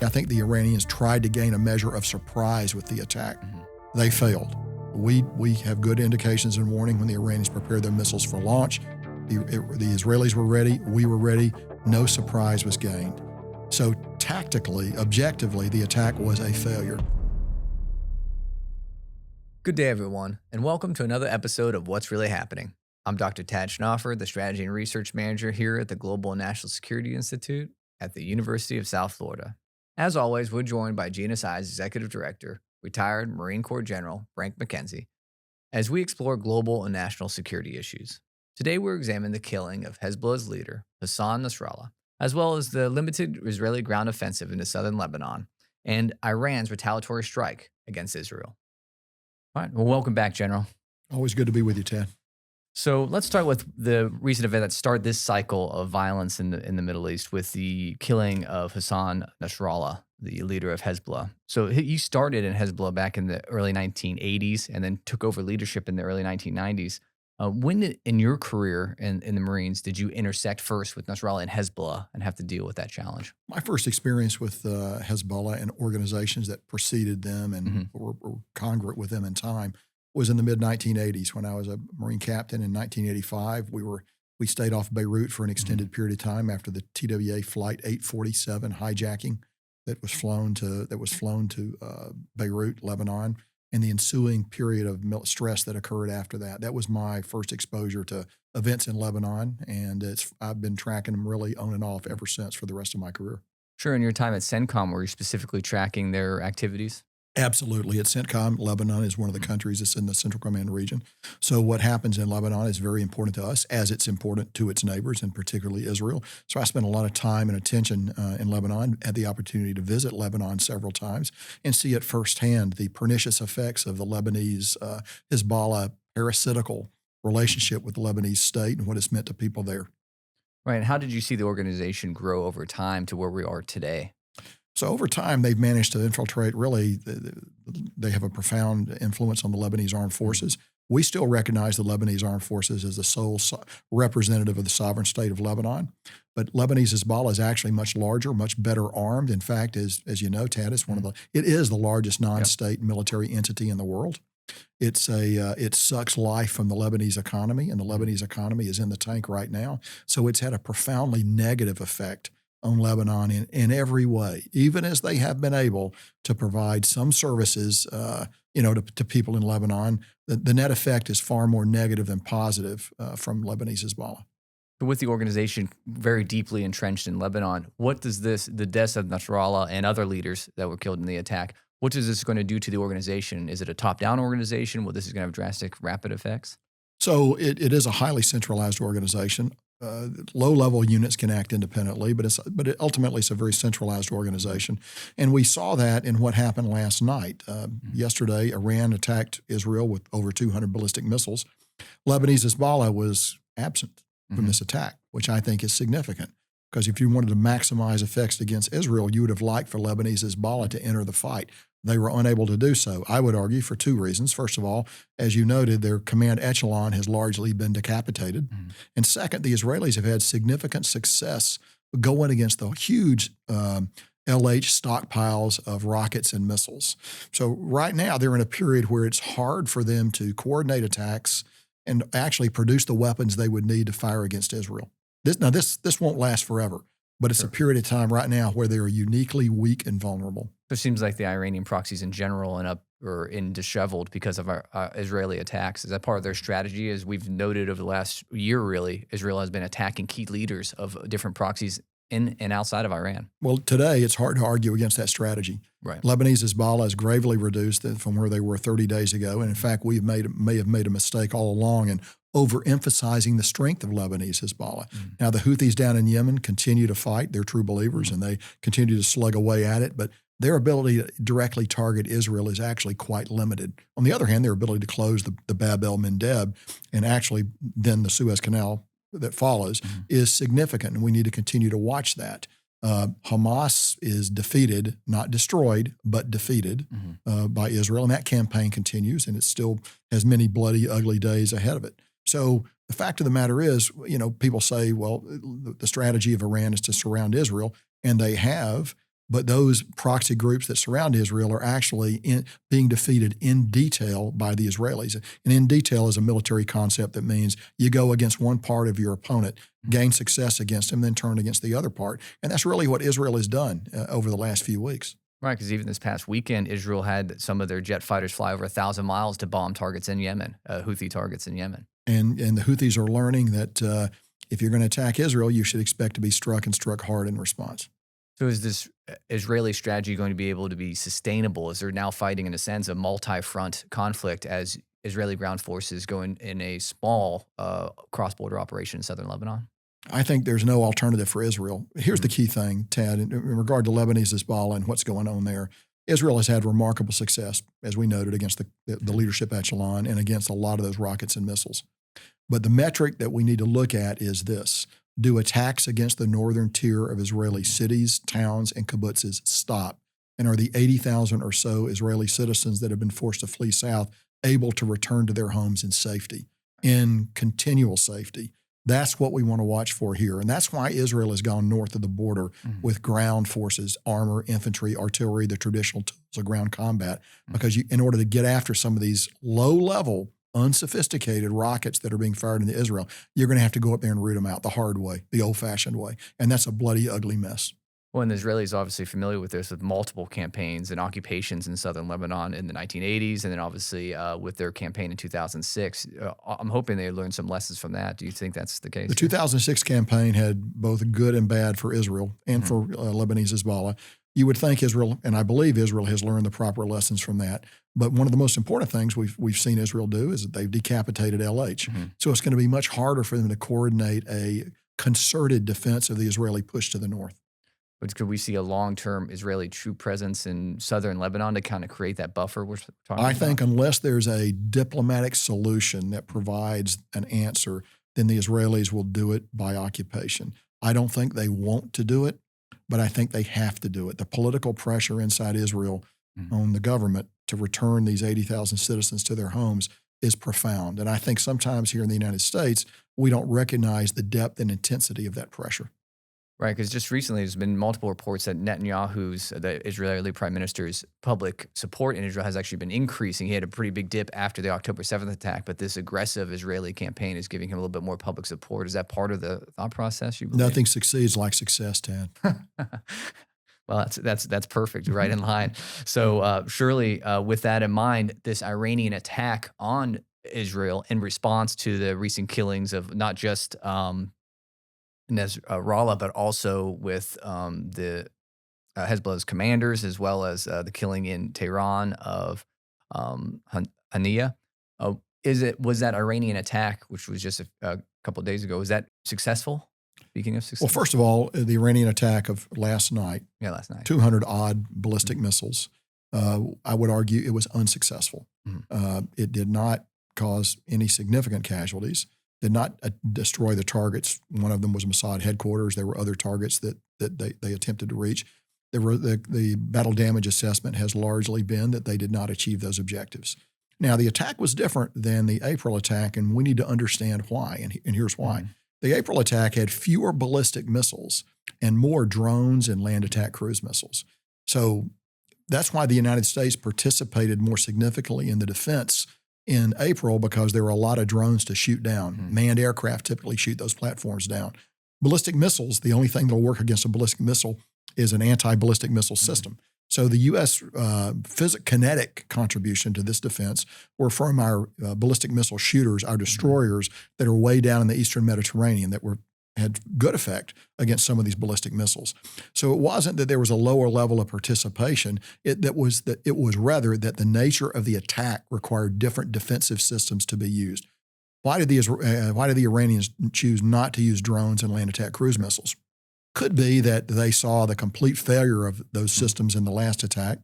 I think the Iranians tried to gain a measure of surprise with the attack. They failed. We have good indications and warning when the Iranians prepared their missiles for launch. The Israelis were ready. We were ready. No surprise was gained. So tactically, objectively, the attack was a failure. Good day, everyone, and welcome to another episode of What's Really Happening. I'm Dr. Tad Schnoffer, the Strategy and Research Manager here at the Global and National Security Institute at the University of South Florida. As always, we're joined by GNSI's Executive Director, retired Marine Corps General Frank McKenzie, as we explore global and national security issues. Today, we're examining the killing of Hezbollah's leader, Hasan Nasrallah, as well as the limited Israeli ground offensive into southern Lebanon and Iran's retaliatory strike against Israel. All right. Well, welcome back, General. Always good to be with you, Ted. So let's start with the recent event that started this cycle of violence in the Middle East with the killing of Hasan Nasrallah, the leader of Hezbollah. So he started in Hezbollah back in the early 1980s and then took over leadership in the early 1990s. When in your career in the Marines did you intersect first with Nasrallah and Hezbollah and have to deal with that challenge? My first experience with Hezbollah and organizations that preceded them and were congruent with them in time was in the mid-1980s when I was a Marine captain. In 1985, we stayed off Beirut for an extended period of time after the TWA Flight 847 hijacking that was flown to Beirut, Lebanon, and the ensuing period of stress that occurred after that. That was my first exposure to events in Lebanon, and I've been tracking them really on and off ever since for the rest of my career. Sure. In your time at CENTCOM, were you specifically tracking their activities? Absolutely. At CENTCOM, Lebanon is one of the countries that's in the Central Command region. So what happens in Lebanon is very important to us, as it's important to its neighbors, and particularly Israel. So I spent a lot of time and attention in Lebanon, had the opportunity to visit Lebanon several times and see at firsthand the pernicious effects of the Lebanese Hezbollah parasitical relationship with the Lebanese state and what it's meant to people there. Right. And how did you see the organization grow over time to where we are today? So over time, they've managed to infiltrate. Really, they have a profound influence on the Lebanese armed forces. We still recognize the Lebanese armed forces as the sole representative of the sovereign state of Lebanon. But Lebanese Hezbollah is actually much larger, much better armed. In fact, as you know, Tad, it is the largest non-state military entity in the world. It sucks life from the Lebanese economy, and the Lebanese economy is in the tank right now. So it's had a profoundly negative effect on Lebanon in every way, even as they have been able to provide some services, to people in Lebanon. The net effect is far more negative than positive from Lebanese Hezbollah. With the organization very deeply entrenched in Lebanon, what does the deaths of Nasrallah and other leaders that were killed in the attack, what is this going to do to the organization? Is it a top-down organization? Well, this is going to have drastic, rapid effects? So it is a highly centralized organization. Low-level units can act independently, but ultimately it's a very centralized organization. And we saw that in what happened last night. Yesterday, Iran attacked Israel with over 200 ballistic missiles. Lebanese Hezbollah was absent from this attack, which I think is significant. Because if you wanted to maximize effects against Israel, you would have liked for Lebanese Hezbollah to enter the fight. They were unable to do so, I would argue, for two reasons. First of all, as you noted, their command echelon has largely been decapitated. And second, the Israelis have had significant success going against the huge LH stockpiles of rockets and missiles. So right now, they're in a period where it's hard for them to coordinate attacks and actually produce the weapons they would need to fire against Israel. This won't last forever, but it's a period of time right now where they are uniquely weak and vulnerable. It seems like the Iranian proxies in general are disheveled because of our Israeli attacks. Is that part of their strategy? As we've noted over the last year, really, Israel has been attacking key leaders of different proxies in and outside of Iran. Well, today it's hard to argue against that strategy. Right. Lebanese Hezbollah is gravely reduced from where they were 30 days ago. And in fact, we may have made a mistake all along in overemphasizing the strength of Lebanese Hezbollah. Now, the Houthis down in Yemen continue to fight. They're true believers, and they continue to slug away at it. But their ability to directly target Israel is actually quite limited. On the other hand, their ability to close the Bab el-Mandeb and actually then the Suez Canal that follows is significant, and we need to continue to watch that. Hamas is defeated, not destroyed, but defeated by Israel, and that campaign continues, and it still has many bloody, ugly days ahead of it. So the fact of the matter is, people say, well, the strategy of Iran is to surround Israel, and they have. but those proxy groups that surround Israel are actually being defeated in detail by the Israelis. And in detail is a military concept that means you go against one part of your opponent, gain success against him, then turn against the other part. And that's really what Israel has done over the last few weeks. Right, because even this past weekend, Israel had some of their jet fighters fly over 1,000 miles to bomb targets in Yemen, Houthi targets in Yemen. And the Houthis are learning that if you're going to attack Israel, you should expect to be struck and struck hard in response. So is this Israeli strategy going to be able to be sustainable? Is there now fighting, in a sense, a multi-front conflict as Israeli ground forces go in a small cross-border operation in southern Lebanon? I think there's no alternative for Israel. Here's the key thing, Tad, in regard to Lebanese Hezbollah and what's going on there. Israel has had remarkable success, as we noted, against the leadership echelon and against a lot of those rockets and missiles. But the metric that we need to look at is this. Do attacks against the northern tier of Israeli cities, towns, and kibbutzes stop? And are the 80,000 or so Israeli citizens that have been forced to flee south able to return to their homes in safety, in continual safety? That's what we want to watch for here. And that's why Israel has gone north of the border with ground forces, armor, infantry, artillery, the traditional tools of ground combat, because in order to get after some of these low-level, unsophisticated rockets that are being fired into Israel, you're going to have to go up there and root them out the hard way, the old-fashioned way. And that's a bloody, ugly mess. Well, and the Israelis are obviously familiar with this, with multiple campaigns and occupations in southern Lebanon in the 1980s, and then obviously with their campaign in 2006. I'm hoping they learned some lessons from that. Do you think that's the case? The 2006 campaign had both good and bad for Israel and for Lebanese Hezbollah. You would think Israel, and I believe Israel has learned the proper lessons from that. But one of the most important things we've seen Israel do is that they've decapitated LH. So it's going to be much harder for them to coordinate a concerted defense of the Israeli push to the north. But could we see a long-term Israeli troop presence in southern Lebanon to kind of create that buffer we're talking about? I think unless there's a diplomatic solution that provides an answer, then the Israelis will do it by occupation. I don't think they want to do it, but I think they have to do it. The political pressure inside Israel on the government to return these 80,000 citizens to their homes is profound. And I think sometimes here in the United States, we don't recognize the depth and intensity of that pressure. Right, because just recently there's been multiple reports that Netanyahu's, the Israeli prime minister's public support in Israel has actually been increasing. He had a pretty big dip after the October 7th attack, but this aggressive Israeli campaign is giving him a little bit more public support. Is that part of the thought process, you believe? Nothing succeeds like success, Tad. Well, that's perfect, right in line. So surely with that in mind, this Iranian attack on Israel in response to the recent killings of not just Nasrallah, but also with the Hezbollah's commanders, as well as the killing in Tehran of Hania. Was that Iranian attack, which was just a couple of days ago, was that successful? Speaking of success. Well, first of all, the Iranian attack of last night. Yeah, last night. 200 odd ballistic missiles. I would argue it was unsuccessful. It did not cause any significant casualties. Did not destroy the targets. One of them was Mossad headquarters. There were other targets that they attempted to reach. The battle damage assessment has largely been that they did not achieve those objectives. Now, the attack was different than the April attack, and we need to understand why, and here's why. The April attack had fewer ballistic missiles and more drones and land attack cruise missiles. So that's why the United States participated more significantly in the defense in April, because there were a lot of drones to shoot down. Manned aircraft typically shoot those platforms down. Ballistic missiles, the only thing that will work against a ballistic missile is an anti-ballistic missile system. So the U.S. Kinetic contribution to this defense were from our ballistic missile shooters, our destroyers that are way down in the eastern Mediterranean that had good effect against some of these ballistic missiles. So it wasn't that there was a lower level of participation. It was rather that the nature of the attack required different defensive systems to be used. Why did the Iranians choose not to use drones and land attack cruise missiles? Could be that they saw the complete failure of those systems in the last attack,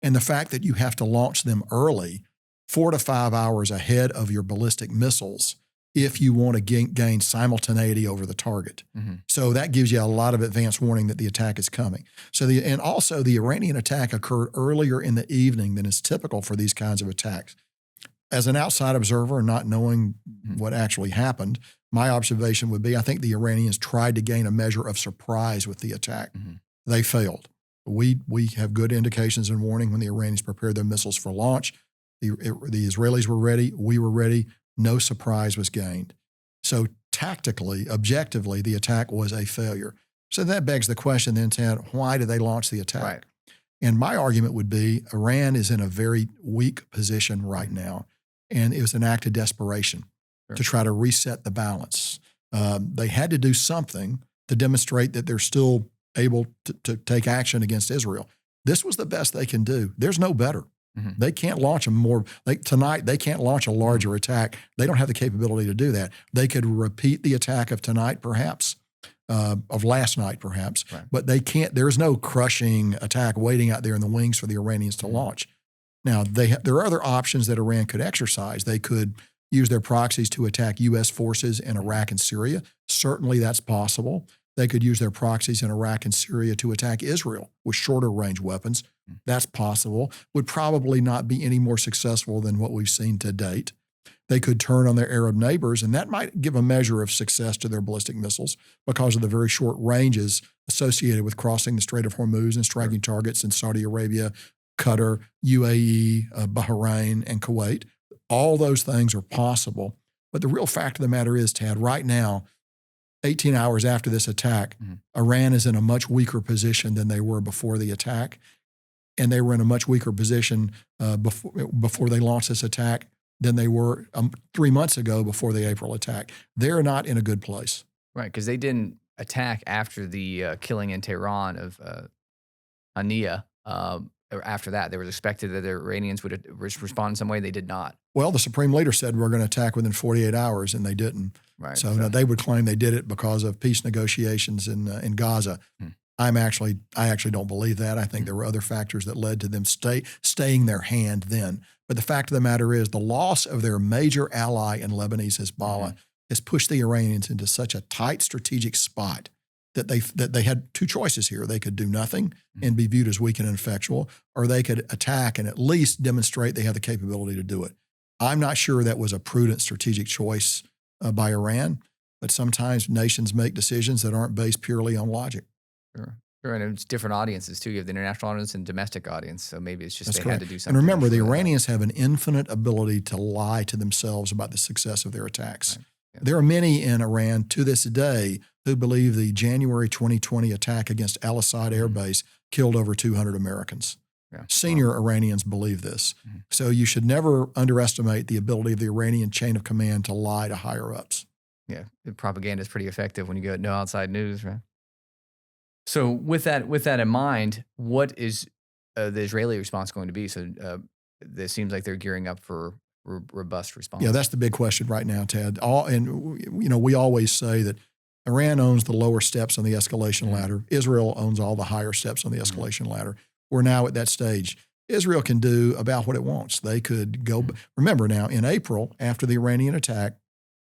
and the fact that you have to launch them early, 4 to 5 hours ahead of your ballistic missiles, if you want to gain simultaneity over the target. So that gives you a lot of advance warning that the attack is coming. And also the Iranian attack occurred earlier in the evening than is typical for these kinds of attacks. As an outside observer, not knowing what actually happened, my observation would be I think the Iranians tried to gain a measure of surprise with the attack. They failed. We have good indications and warning when the Iranians prepared their missiles for launch. The Israelis were ready. We were ready. No surprise was gained. So tactically, objectively, the attack was a failure. So that begs the question then, Ted, why did they launch the attack? Right. And my argument would be Iran is in a very weak position right now, and it was an act of desperation to try to reset the balance. They had to do something to demonstrate that they're still able to take action against Israel. This was the best they can do. There's no better. They can't launch tonight, they can't launch a larger attack. They don't have the capability to do that. They could repeat the attack of tonight, perhaps, of last night, perhaps, but they can't. There's no crushing attack waiting out there in the wings for the Iranians to launch. Now, there are other options that Iran could exercise. They could use their proxies to attack U.S. forces in Iraq and Syria. Certainly that's possible. They could use their proxies in Iraq and Syria to attack Israel with shorter range weapons. That's possible. Would probably not be any more successful than what we've seen to date. They could turn on their Arab neighbors, and that might give a measure of success to their ballistic missiles because of the very short ranges associated with crossing the Strait of Hormuz and striking targets in Saudi Arabia, Qatar, UAE, Bahrain, and Kuwait. All those things are possible. But the real fact of the matter is, Tad, right now, 18 hours after this attack, Iran is in a much weaker position than they were before the attack. And they were in a much weaker position before they launched this attack than they were 3 months ago before the April attack. They're not in a good place. Right, because they didn't attack after the killing in Tehran of Hania. After that, they were expected that the Iranians would respond in some way. They did not. Well, the supreme leader said we're going to attack within 48 hours, and they didn't. Right. So now they would claim they did it because of peace negotiations in Gaza. I actually don't believe that. I think there were other factors that led to them staying their hand then. But the fact of the matter is the loss of their major ally in Lebanese Hezbollah has pushed the Iranians into such a tight strategic spot that they had two choices here. They could do nothing and be viewed as weak and ineffectual, or they could attack and at least demonstrate they have the capability to do it. I'm not sure that was a prudent strategic choice by Iran, but sometimes nations make decisions that aren't based purely on logic. Sure, and it's different audiences too. You have the international audience and domestic audience, so maybe it's just That's they correct. had to do something. And remember, the Iranians have an infinite ability to lie to themselves about the success of their attacks. Right. Yeah. There are many in Iran to this day who believe the January 2020 attack against Al-Assad Air Base killed over 200 Americans. Yeah. Senior Iranians believe this. So you should never underestimate the ability of the Iranian chain of command to lie to higher-ups. Yeah, the propaganda is pretty effective when you go no outside news, right? So with that in mind, what is the Israeli response going to be? So it seems like they're gearing up for robust response. Yeah, that's the big question right now, Ted. We always say that Iran owns the lower steps on the escalation ladder. Israel owns all the higher steps on the escalation ladder. We're now at that stage. Israel can do about what it wants. They could go. Remember now, in April, after the Iranian attack,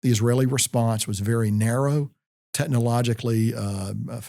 the Israeli response was very narrow, technologically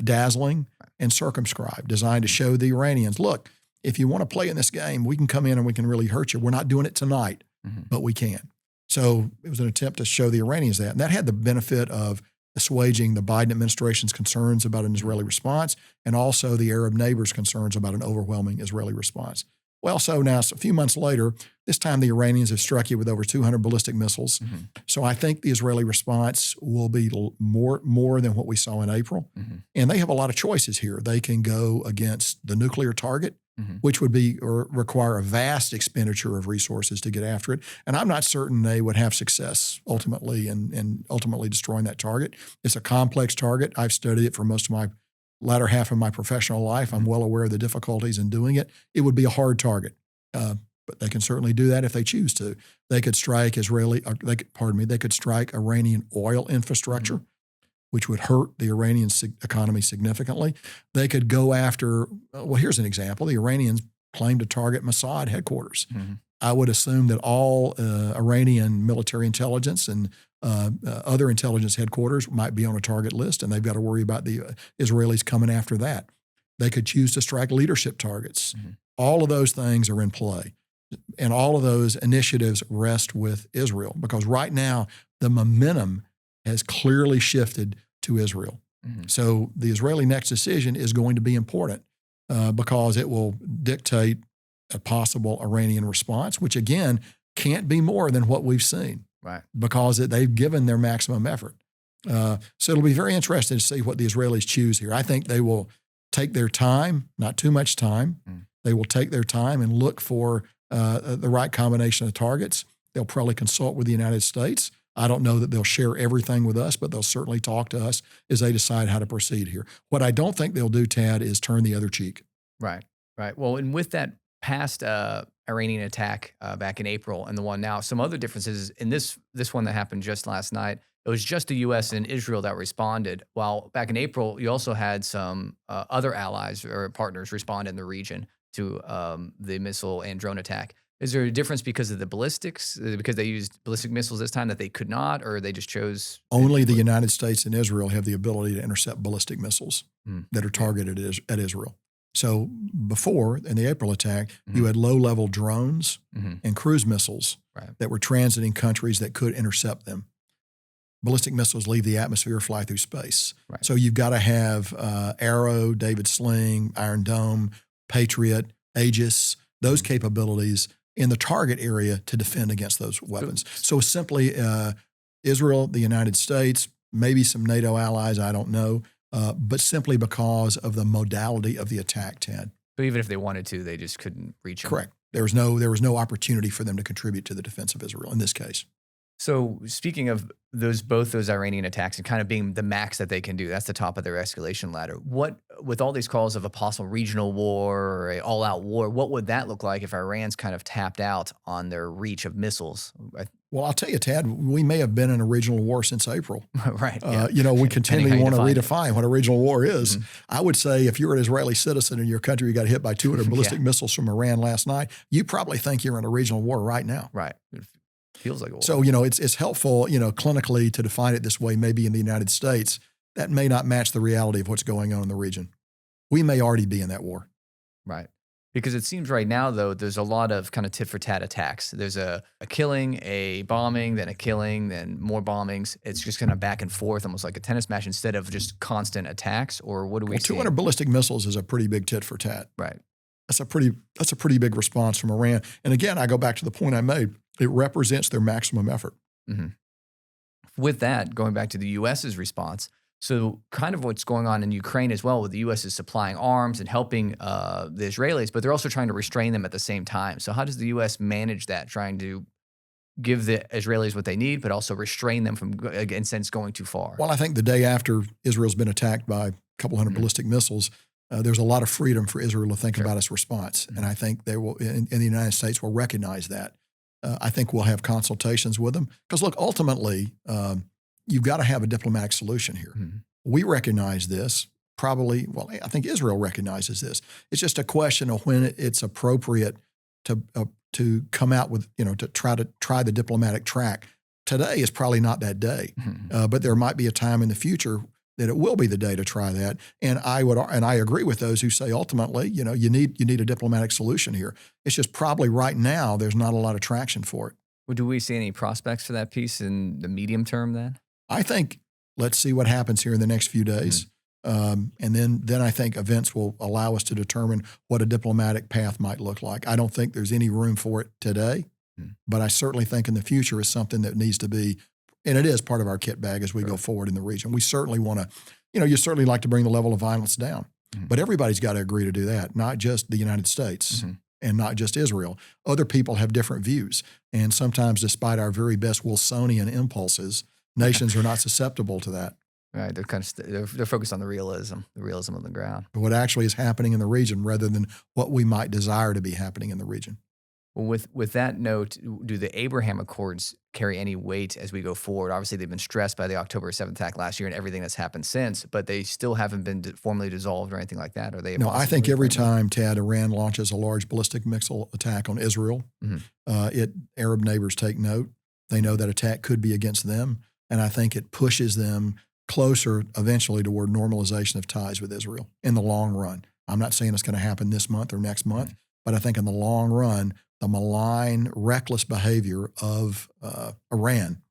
dazzling, and circumscribed, designed to show the Iranians, look, if you want to play in this game, we can come in and we can really hurt you. We're not doing it tonight, but we can. So it was an attempt to show the Iranians that. And that had the benefit of assuaging the Biden administration's concerns about an Israeli response and also the Arab neighbors' concerns about an overwhelming Israeli response. Well, so now a few months later, this time the Iranians have struck you with over 200 ballistic missiles. So I think the Israeli response will be more than what we saw in April. And they have a lot of choices here. They can go against the nuclear target, which would require a vast expenditure of resources to get after it. And I'm not certain they would have success ultimately in ultimately destroying that target. It's a complex target. I've studied it for most of my latter half of my professional life. I'm well aware of the difficulties in doing it. It would be a hard target, but they can certainly do that if they choose to. They could strike they could strike Iranian oil infrastructure, which would hurt the Iranian economy significantly. They could go after, well, here's an example. The Iranians claim to target Mossad headquarters. I would assume that all Iranian military intelligence and other intelligence headquarters might be on a target list, and they've got to worry about the Israelis coming after that. They could choose to strike leadership targets. All of those things are in play. And all of those initiatives rest with Israel because right now the momentum has clearly shifted to Israel. So the Israeli next decision is going to be important. because it will dictate a possible Iranian response, which again can't be more than what we've seen, right? Because they've given their maximum effort. So it'll be very interesting to see what the Israelis choose here. I think they will take their time, not too much time. They will take their time and look for the right combination of targets. They'll probably consult with the United States. I don't know that they'll share everything with us, but they'll certainly talk to us as they decide how to proceed here. What I don't think they'll do, Tad, is turn the other cheek. Right, right. Well, and with that past Iranian attack back in April and the one now, some other differences in this one that happened just last night. It was just the U.S. and Israel that responded. While back in April, you also had some other allies or partners respond in the region to the missile and drone attack. Is there a difference because of the ballistics, because they used ballistic missiles this time that they could not, or they just chose? Only the United States and Israel have the ability to intercept ballistic missiles that are targeted at Israel. So before, in the April attack, you had low-level drones and cruise missiles that were transiting countries that could intercept them. Ballistic missiles leave the atmosphere, fly through space. Right. So you've got to have Arrow, David Sling, Iron Dome, Patriot, Aegis, those capabilities in the target area to defend against those weapons. So simply Israel, the United States, maybe some NATO allies, I don't know, but simply because of the modality of the attack, Tad. So even if they wanted to, they just couldn't reach them. Correct. There was no opportunity for them to contribute to the defense of Israel in this case. So speaking of both those Iranian attacks and kind of being the max that they can do, that's the top of their escalation ladder. What, with all these calls of a possible regional war or a all-out war, what would that look like if Iran's kind of tapped out on their reach of missiles? Well, I'll tell you, Tad, we may have been in a regional war since April. Right. We continually want to redefine what a regional war is. I would say if you're an Israeli citizen in your country, you got hit by 200 ballistic missiles from Iran last night, you probably think you're in a regional war right now. Right. Feels like a war. So, it's helpful, clinically to define it this way, maybe in the United States. That may not match the reality of what's going on in the region. We may already be in that war. Right. Because it seems right now, though, there's a lot of kind of tit-for-tat attacks. There's a killing, a bombing, then a killing, then more bombings. It's just kind of back and forth, almost like a tennis match, instead of just constant attacks. Or what do we see? 200 ballistic missiles is a pretty big tit-for-tat. Right. That's a pretty big response from Iran. And again, I go back to the point I made. It represents their maximum effort. With that, going back to the U.S.'s response, so kind of what's going on in Ukraine as well, with the U.S. is supplying arms and helping the Israelis, but they're also trying to restrain them at the same time. So how does the U.S. manage that, trying to give the Israelis what they need, but also restrain them from, in a sense, going too far? Well, I think the day after Israel's been attacked by a couple hundred ballistic missiles, there's a lot of freedom for Israel to think about its response. And I think they will, in the United States, will recognize that. I think we'll have consultations with them. Because look, ultimately, you've got to have a diplomatic solution here. We recognize this. Probably, well, I think Israel recognizes this. It's just a question of when it's appropriate to come out with, to try the diplomatic track. Today is probably not that day, but there might be a time in the future that it will be the day to try that. And I agree with those who say ultimately, you need a diplomatic solution here. It's just probably right now there's not a lot of traction for it. Well, do we see any prospects for that piece in the medium term then? I think let's see what happens here in the next few days. And then I think events will allow us to determine what a diplomatic path might look like. I don't think there's any room for it today, but I certainly think in the future is something that needs to be, and it is part of our kit bag as we go forward in the region. We certainly want to, you certainly like to bring the level of violence down, but everybody's got to agree to do that, not just the United States and not just Israel. Other people have different views. And sometimes despite our very best Wilsonian impulses, nations are not susceptible to that. Right, they're kind of they're focused on the realism on the ground. What actually is happening in the region rather than what we might desire to be happening in the region. Well, with that note, do the Abraham Accords carry any weight as we go forward? Obviously, they've been stressed by the October 7th attack last year and everything that's happened since, but they still haven't been formally dissolved or anything like that. Are they? No, I think every time, Tad, Iran launches a large ballistic missile attack on Israel, Arab neighbors take note. They know that attack could be against them, and I think it pushes them closer eventually toward normalization of ties with Israel in the long run. I'm not saying it's going to happen this month or next month, but I think in the long run, the malign, reckless behavior of Iran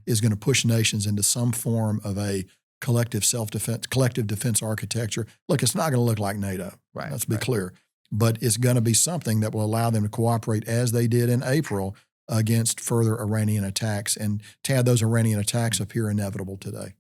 is going to push nations into some form of a collective self-defense, collective defense architecture. Look, it's not going to look like NATO. Right. Let's be clear. But it's going to be something that will allow them to cooperate as they did in April against further Iranian attacks. And Tad, those Iranian attacks appear inevitable today.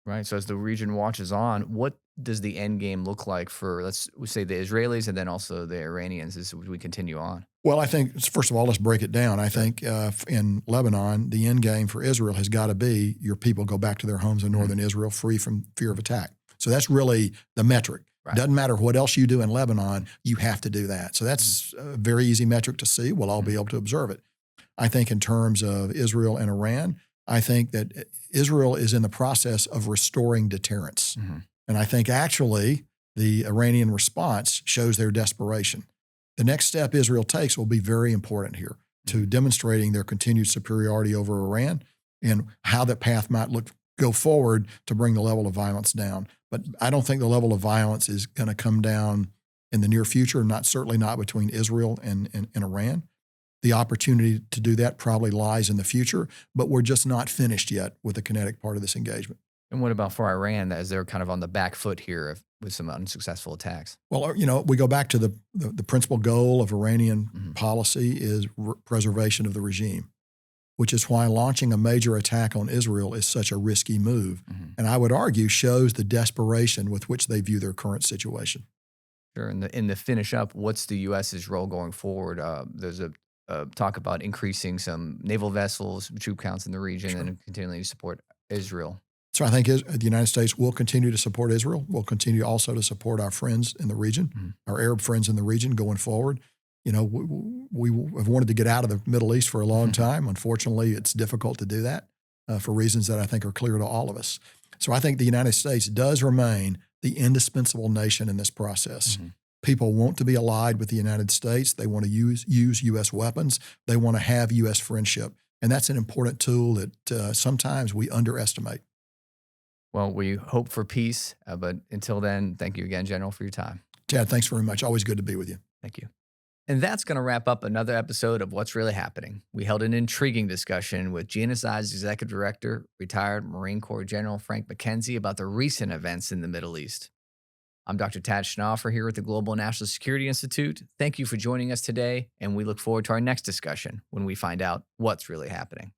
Right. So as the region watches on, what does the end game look like for, let's say, the Israelis and then also the Iranians as we continue on? Well, I think, first of all, let's break it down. I think in Lebanon, the end game for Israel has got to be your people go back to their homes in northern Israel free from fear of attack. So that's really the metric. Right. Doesn't matter what else you do in Lebanon, you have to do that. So that's a very easy metric to see. We'll all be able to observe it. I think in terms of Israel and Iran, I think that Israel is in the process of restoring deterrence. And I think actually the Iranian response shows their desperation. The next step Israel takes will be very important here to demonstrating their continued superiority over Iran and how that path might go forward to bring the level of violence down. But I don't think the level of violence is going to come down in the near future, certainly not between Israel and Iran. The opportunity to do that probably lies in the future, but we're just not finished yet with the kinetic part of this engagement. And what about for Iran, as they're kind of on the back foot here with some unsuccessful attacks? Well, we go back to the principal goal of Iranian policy is preservation of the regime, which is why launching a major attack on Israel is such a risky move. And I would argue shows the desperation with which they view their current situation. Sure. And to finish up, what's the U.S.'s role going forward? There's a talk about increasing some naval vessels, troop counts in the region, and continuing to support Israel. So I think the United States will continue to support Israel. We'll continue also to support our friends in the region, our Arab friends in the region going forward. We have wanted to get out of the Middle East for a long time. Unfortunately, it's difficult to do that for reasons that I think are clear to all of us. So I think the United States does remain the indispensable nation in this process. People want to be allied with the United States. They want to use U.S. weapons. They want to have U.S. friendship. And that's an important tool that sometimes we underestimate. Well, we hope for peace, but until then, thank you again, General, for your time. Chad, thanks very much. Always good to be with you. Thank you. And that's going to wrap up another episode of What's Really Happening. We held an intriguing discussion with GNSI's Executive Director, retired Marine Corps General Frank McKenzie, about the recent events in the Middle East. I'm Dr. Tad Schnaufer here at the Global National Security Institute. Thank you for joining us today, and we look forward to our next discussion when we find out what's really happening.